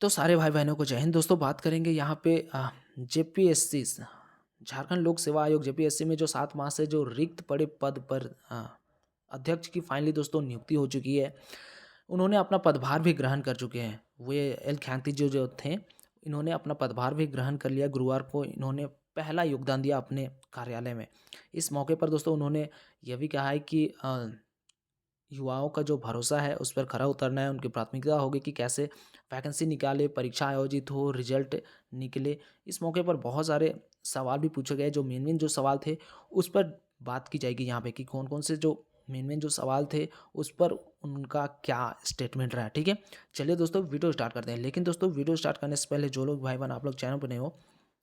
तो सारे भाई बहनों को जय हिंद। दोस्तों बात करेंगे यहाँ पे जेपीएससी झारखंड लोक सेवा आयोग जेपीएससी में जो 7 माह से जो रिक्त पड़े पद पर अध्यक्ष की फाइनली दोस्तों नियुक्ति हो चुकी है। उन्होंने अपना पदभार भी ग्रहण कर चुके हैं। वे एल खैंती जो थे, इन्होंने अपना पदभार भी ग्रहण कर लिया। गुरुवार को इन्होंने पहला योगदान दिया अपने कार्यालय में। इस मौके पर दोस्तों उन्होंने यह भी कहा है कि युवाओं का जो भरोसा है उस पर खरा उतरना है। उनकी प्राथमिकता होगी कि कैसे वैकेंसी निकाले, परीक्षा आयोजित हो, रिजल्ट निकले। इस मौके पर बहुत सारे सवाल भी पूछे गए। जो मेन जो सवाल थे उस पर बात की जाएगी यहाँ पे कि कौन कौन से जो मेन जो सवाल थे उस पर उनका क्या स्टेटमेंट रहा। ठीक है, चलिए दोस्तों वीडियो स्टार्ट करते हैं। लेकिन दोस्तों वीडियो स्टार्ट करने से पहले जो लोग भाई बहन आप लोग चैनल पर नए हो,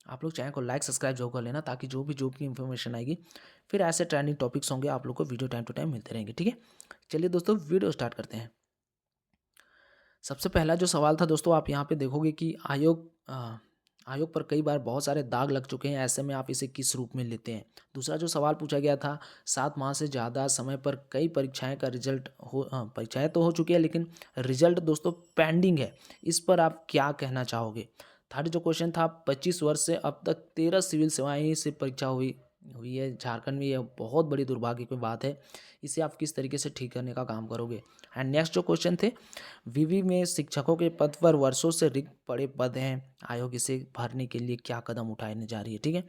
आप लोग चैनल को लाइक सब्सक्राइब जरूर कर लेना, ताकि जो भी जॉब की इन्फॉर्मेशन आएगी फिर ऐसे ट्रेंडिंग टॉपिक्स होंगे आप लोग को वीडियो टाइम टू टाइम मिलते रहेंगे। ठीक है, चलिए दोस्तों वीडियो स्टार्ट करते हैं। सबसे पहला जो सवाल था दोस्तों, आप यहाँ पे देखोगे कि आयोग पर कई बार बहुत सारे दाग लग चुके हैं, ऐसे में आप इसे किस रूप में लेते हैं। दूसरा जो सवाल पूछा गया था, 7 माह से ज़्यादा समय पर कई परीक्षाएं का रिजल्ट परीक्षाएं तो हो चुकी है लेकिन रिजल्ट दोस्तों पेंडिंग है, इस पर आप क्या कहना चाहोगे। थर्ड जो क्वेश्चन था, 25 वर्ष से अब तक 13 सिविल सेवाएं से परीक्षा हुई हुई है झारखंड में। यह बहुत बड़ी दुर्भाग्य की बात है, इसे आप किस तरीके से ठीक करने का काम करोगे। एंड नेक्स्ट जो क्वेश्चन थे, विवि में शिक्षकों के पद पर वर्षों से रिक्त पड़े पद हैं, आयोग इसे भरने के लिए क्या कदम उठाने जा रही है। ठीक है,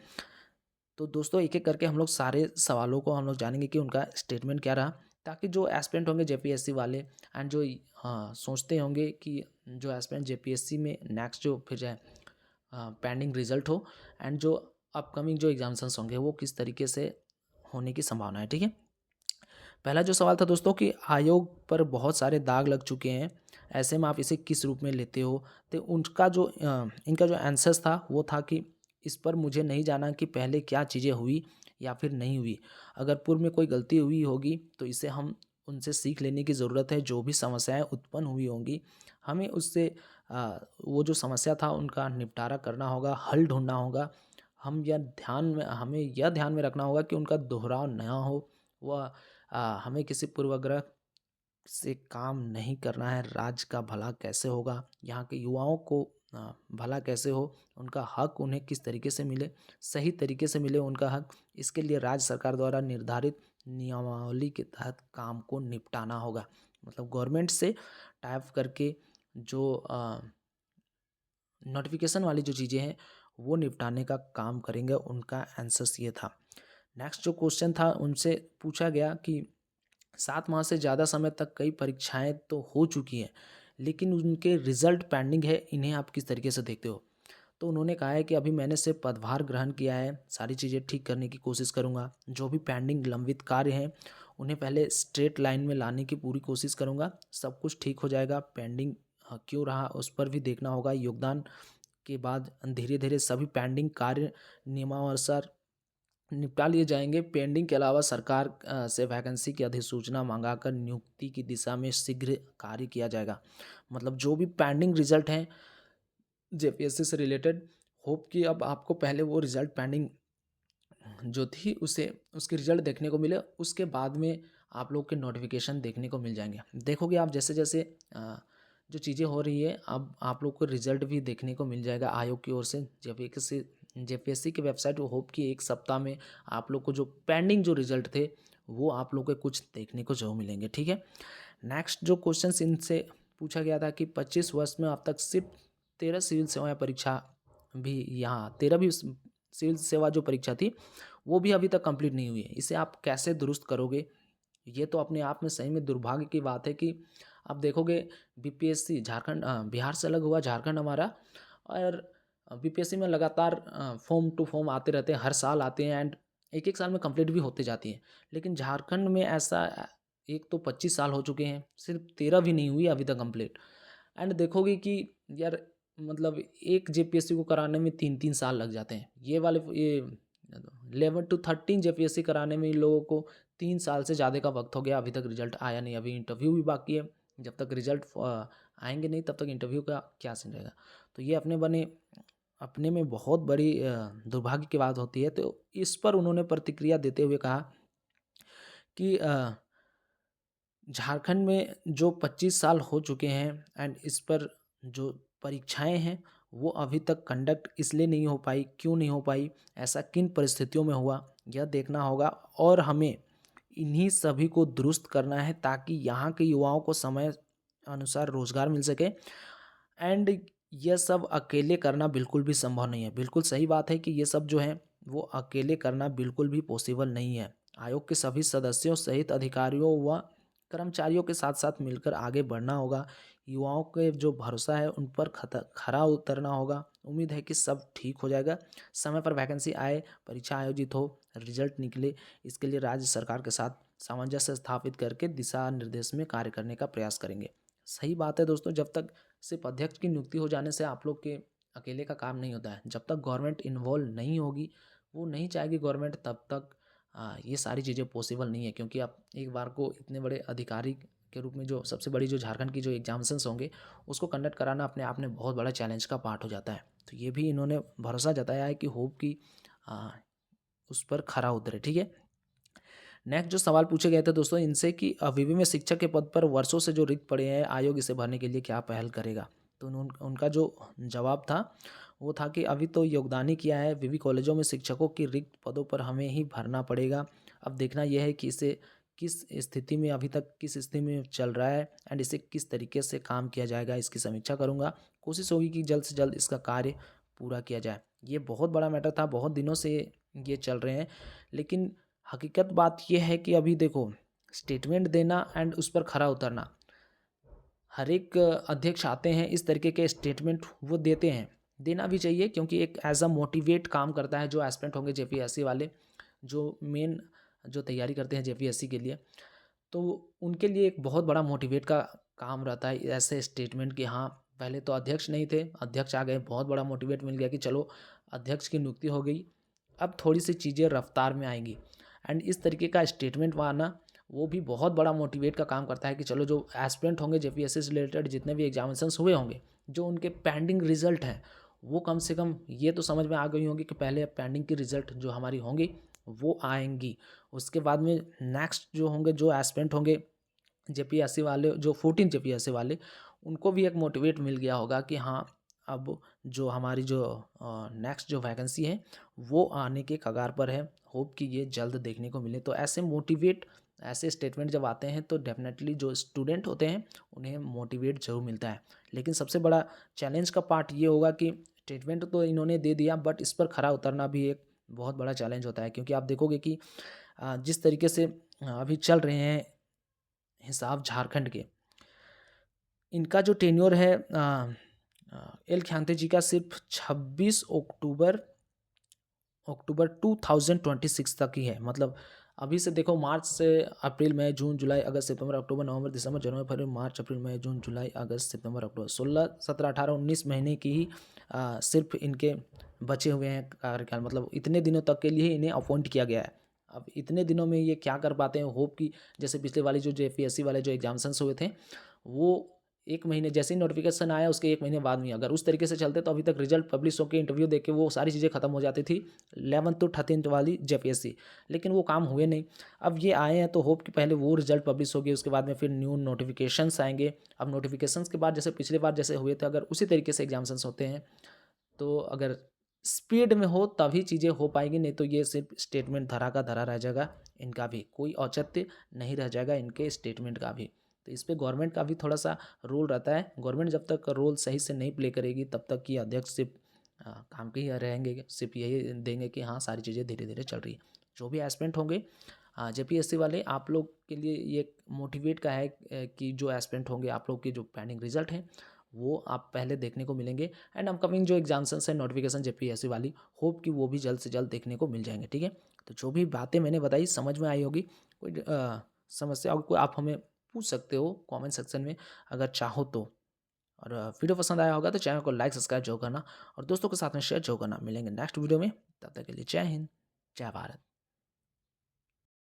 तो दोस्तों एक एक करके हम लोग सारे सवालों को हम लोग जानेंगे कि उनका स्टेटमेंट क्या रहा, ताकि जो एस्पिरेंट होंगे जेपीएससी वाले एंड जो सोचते होंगे कि जो एस्पिरेंट जेपीएससी में नेक्स्ट जो फिर जाए पेंडिंग रिजल्ट हो, एंड जो अपकमिंग जो एग्जामिनेशंस होंगे वो किस तरीके से होने की संभावना है। ठीक है, पहला जो सवाल था दोस्तों कि आयोग पर बहुत सारे दाग लग चुके हैं, ऐसे में आप इसे किस रूप में लेते हो। तो उनका जो इनका जो आंसर्स था वो था कि इस पर मुझे नहीं जाना कि पहले क्या चीज़ें हुई या फिर नहीं हुई। अगर पूर्व में कोई गलती हुई होगी तो इसे हम उनसे सीख लेने की ज़रूरत है। जो भी समस्याएं उत्पन्न हुई होंगी हमें उससे वो जो समस्या था उनका निपटारा करना होगा, हल ढूंढना होगा। हमें यह ध्यान में रखना होगा कि उनका दोहराव न हो। वह हमें किसी पूर्वाग्रह से काम नहीं करना है। राज्य का भला कैसे होगा, यहाँ के युवाओं को भला कैसे हो, उनका हक उन्हें किस तरीके से मिले, सही तरीके से मिले उनका हक, इसके लिए राज्य सरकार द्वारा निर्धारित नियमावली के तहत काम को निपटाना होगा। मतलब गवर्नमेंट से टाइप करके जो नोटिफिकेशन वाली जो चीज़ें हैं वो निपटाने का काम करेंगे। उनका आंसर्स ये था। नेक्स्ट जो क्वेश्चन था उनसे पूछा गया कि 7 माह से ज़्यादा समय तक कई परीक्षाएं तो हो चुकी हैं लेकिन उनके रिजल्ट पेंडिंग है, इन्हें आप किस तरीके से देखते हो। तो उन्होंने कहा है कि अभी मैंने सिर्फ पदभार ग्रहण किया है, सारी चीज़ें ठीक करने की कोशिश करूंगा। जो भी पेंडिंग लंबित कार्य हैं उन्हें पहले स्ट्रेट लाइन में लाने की पूरी कोशिश करूंगा। सब कुछ ठीक हो जाएगा। पेंडिंग क्यों रहा उस पर भी देखना होगा। योगदान के बाद धीरे धीरे सभी पेंडिंग कार्य नियमानुसार निपटा लिए जाएंगे। पेंडिंग के अलावा सरकार से वैकेंसी की अधिसूचना मंगाकर नियुक्ति की दिशा में शीघ्र कार्य किया जाएगा। मतलब जो भी पेंडिंग रिजल्ट हैं जेपीएससी से रिलेटेड, होप कि अब आपको पहले वो रिजल्ट पेंडिंग जो थी उसे उसके रिजल्ट देखने को मिले, उसके बाद में आप लोग के नोटिफिकेशन देखने को मिल जाएंगे। देखोगे आप जैसे जैसे जो चीज़ें हो रही है अब आप लोग को रिजल्ट भी देखने को मिल जाएगा आयोग की ओर से। जेपीएससी की वेबसाइट होप कि एक सप्ताह में आप लोग को जो पेंडिंग जो रिजल्ट थे वो आप लोग के कुछ देखने को जरूर मिलेंगे। ठीक है, नेक्स्ट जो क्वेश्चन इनसे पूछा गया था कि 25 वर्ष में अब तक सिर्फ 13 सिविल सेवाएं परीक्षा भी यहाँ 13 भी सिविल सेवा जो परीक्षा थी वो भी अभी तक कंप्लीट नहीं हुई है, इसे आप कैसे दुरुस्त करोगे। ये तो अपने आप में सही में दुर्भाग्य की बात है कि आप देखोगे बीपीएससी झारखंड बिहार से अलग हुआ झारखंड हमारा, और बीपीएससी में लगातार फॉर्म टू फॉर्म आते रहते हैं, हर साल आते हैं एंड एक एक साल में कंप्लीट भी होते जाती हैं। लेकिन झारखंड में ऐसा एक तो 25 साल हो चुके हैं, सिर्फ 13 भी नहीं हुई अभी तक कंप्लीट। एंड देखोगे कि यार मतलब एक जेपीएससी को कराने में 3-3 साल लग जाते हैं। ये 11 to 13 जेपीएससी कराने में इन लोगों को 3 साल से ज़्यादा का वक्त हो गया, अभी तक रिजल्ट आया नहीं। अभी इंटरव्यू भी बाकी है, जब तक रिजल्ट आएंगे नहीं तब तक इंटरव्यू का क्या सीन रहेगा। तो ये अपने में बहुत बड़ी दुर्भाग्य की बात होती है। तो इस पर उन्होंने प्रतिक्रिया देते हुए कहा कि झारखंड में जो 25 साल हो चुके हैं एंड इस पर जो परीक्षाएं हैं वो अभी तक कंडक्ट इसलिए नहीं हो पाई, क्यों नहीं हो पाई, ऐसा किन परिस्थितियों में हुआ, यह देखना होगा। और हमें इन्हीं सभी को दुरुस्त करना है ताकि यहाँ के युवाओं को समय अनुसार रोजगार मिल सके। एंड यह सब अकेले करना बिल्कुल भी संभव नहीं है। बिल्कुल सही बात है कि ये सब जो है वो अकेले करना बिल्कुल भी पॉसिबल नहीं है। आयोग के सभी सदस्यों सहित अधिकारियों व कर्मचारियों के साथ साथ मिलकर आगे बढ़ना होगा। युवाओं के जो भरोसा है उन पर खरा उतरना होगा। उम्मीद है कि सब ठीक हो जाएगा। समय पर वैकेंसी आए, परीक्षा आयोजित हो, रिजल्ट निकले, इसके लिए राज्य सरकार के साथ सामंजस्य स्थापित करके दिशा निर्देश में कार्य करने का प्रयास करेंगे। सही बात है दोस्तों, जब तक सिर्फ अध्यक्ष की नियुक्ति हो जाने से आप लोग के अकेले का काम नहीं होता है। जब तक गवर्नमेंट इन्वॉल्व नहीं होगी, वो नहीं चाहेगी गवर्नमेंट, तब तक ये सारी चीज़ें पॉसिबल नहीं है। क्योंकि आप एक बार को इतने बड़े अधिकारी के रूप में जो सबसे बड़ी जो झारखंड की जो एग्जामिनेशंस होंगे उसको कंडक्ट कराना अपने आप में बहुत बड़ा चैलेंज का पार्ट हो जाता है। तो ये भी इन्होंने भरोसा जताया है कि होप की उस पर खरा उतरे। ठीक है, नेक्स्ट जो सवाल पूछे गए थे दोस्तों इनसे कि विवि में शिक्षक के पद पर वर्षों से जो रिक्त पड़े हैं, आयोग इसे भरने के लिए क्या पहल करेगा। तो उनका जो जवाब था वो था कि अभी तो योगदान ही किया है, विवि कॉलेजों में शिक्षकों की रिक्त पदों पर हमें ही भरना पड़ेगा। अब देखना यह है कि इसे किस स्थिति में अभी तक किस स्थिति में चल रहा है एंड इसे किस तरीके से काम किया जाएगा, इसकी समीक्षा करूँगा। कोशिश होगी कि जल्द से जल्द इसका कार्य पूरा किया जाए। ये बहुत बड़ा मैटर था, बहुत दिनों से ये चल रहे हैं। लेकिन हकीकत बात यह है कि अभी देखो, स्टेटमेंट देना एंड उस पर खरा उतरना, हर एक अध्यक्ष आते हैं इस तरीके के स्टेटमेंट वो देते हैं, देना भी चाहिए क्योंकि एक एज अ मोटिवेट काम करता है। जो एस्पिरेंट होंगे जेपीएससी वाले, जो मेन जो तैयारी करते हैं जेपीएससी के लिए, तो उनके लिए एक बहुत बड़ा मोटिवेट का काम रहता है ऐसे स्टेटमेंट कि हाँ पहले तो अध्यक्ष नहीं थे, अध्यक्ष आ गए, बहुत बड़ा मोटिवेट मिल गया कि चलो अध्यक्ष की नियुक्ति हो गई, अब थोड़ी सी चीज़ें रफ्तार में आएंगी। एंड इस तरीके का स्टेटमेंट आना वो भी बहुत बड़ा मोटिवेट का काम करता है कि चलो जो एस्पिरेंट होंगे जेपीएससी से रिलेटेड जितने भी एग्जामिनेशंस हुए होंगे, जो उनके पेंडिंग रिजल्ट हैं, वो कम से कम ये तो समझ में आ गई होंगी कि पहले पेंडिंग की रिजल्ट जो हमारी होंगी वो आएंगी। उसके बाद में नेक्स्ट जो होंगे, जो एस्पिरेंट होंगे जेपीएससी वाले, जो 14 जेपीएससी वाले, उनको भी एक मोटिवेट मिल गया होगा कि हाँ अब जो हमारी जो नेक्स्ट जो वैकेंसी है वो आने के कगार पर है, होप कि ये जल्द देखने को मिले। तो ऐसे मोटिवेट ऐसे स्टेटमेंट जब आते हैं तो डेफिनेटली जो स्टूडेंट होते हैं उन्हें मोटिवेट जरूर मिलता है। लेकिन सबसे बड़ा चैलेंज का पार्ट ये होगा कि स्टेटमेंट तो इन्होंने दे दिया बट इस पर खरा उतरना भी एक बहुत बड़ा चैलेंज होता है। क्योंकि आप देखोगे कि जिस तरीके से अभी चल रहे हैं हिसाब झारखंड के, इनका जो टेन्योर है एल ख्यांते जी का सिर्फ 26 अक्टूबर 2026 तक ही है। मतलब अभी से देखो, मार्च से अप्रैल मई जून जुलाई अगस्त सितंबर अक्टूबर नवंबर दिसंबर जनवरी फरवरी मार्च अप्रैल मई जून जुलाई अगस्त सितंबर अक्टूबर 16 17 18 19 महीने की ही सिर्फ इनके बचे हुए हैं कार्यकाल। मतलब इतने दिनों तक के लिए इन्हें अपॉइंट किया गया है। अब इतने दिनों में ये क्या कर पाते हैं, होप कि जैसे पिछले वाली जो जेपीएससी वाले जो एग्जाम्स हुए थे वो एक महीने जैसे ही नोटिफिकेशन आया उसके एक महीने बाद में, अगर उस तरीके से चलते तो अभी तक रिजल्ट पब्लिश होकर इंटरव्यू देके वो सारी चीज़ें खत्म हो जाती थी 11th to 13th वाली जेपीएससी। लेकिन वो काम हुए नहीं। अब ये आए हैं तो होप कि पहले वो रिजल्ट पब्लिश होगी, उसके बाद में फिर न्यू नोटिफिकेशंस आएंगे। अब नोटिफिकेशंस के बाद जैसे पिछले बार जैसे हुए थे, अगर उसी तरीके से एग्जाम्स होते हैं तो अगर स्पीड में हो तभी चीज़ें हो पाएंगी, नहीं तो ये सिर्फ स्टेटमेंट धरा का धरा रह जाएगा। इनका भी कोई औचित्य नहीं रह जाएगा इनके स्टेटमेंट का भी। तो इस पर गवर्नमेंट का भी थोड़ा सा रोल रहता है। गवर्नमेंट जब तक रोल सही से नहीं प्ले करेगी तब तक कि अध्यक्ष सिर्फ काम के ही रहेंगे, सिर्फ यही देंगे कि हाँ सारी चीज़ें धीरे धीरे चल रही है। जो भी एस्पिरेंट होंगे जेपीएससी वाले, आप लोग के लिए ये मोटिवेट का है कि जो एस्पिरेंट होंगे आप लोग के जो पेंडिंग रिजल्ट हैं वो आप पहले देखने को मिलेंगे। एंड अपकमिंग जो एग्जाम्स हैं नोटिफिकेशन जेपीएससी वाली, होप कि वो भी जल्द से जल्द देखने को मिल जाएंगे। ठीक है, तो जो भी बातें मैंने बताई समझ में आई होगी। कोई समस्या हो कोई आप हमें पूछ सकते हो कमेंट सेक्शन में अगर चाहो तो। और वीडियो पसंद आया होगा तो चैनल को लाइक सब्सक्राइब जरूर करना और दोस्तों के साथ में शेयर जरूर करना। मिलेंगे नेक्स्ट वीडियो में, तब तक के लिए जय हिंद, जय भारत।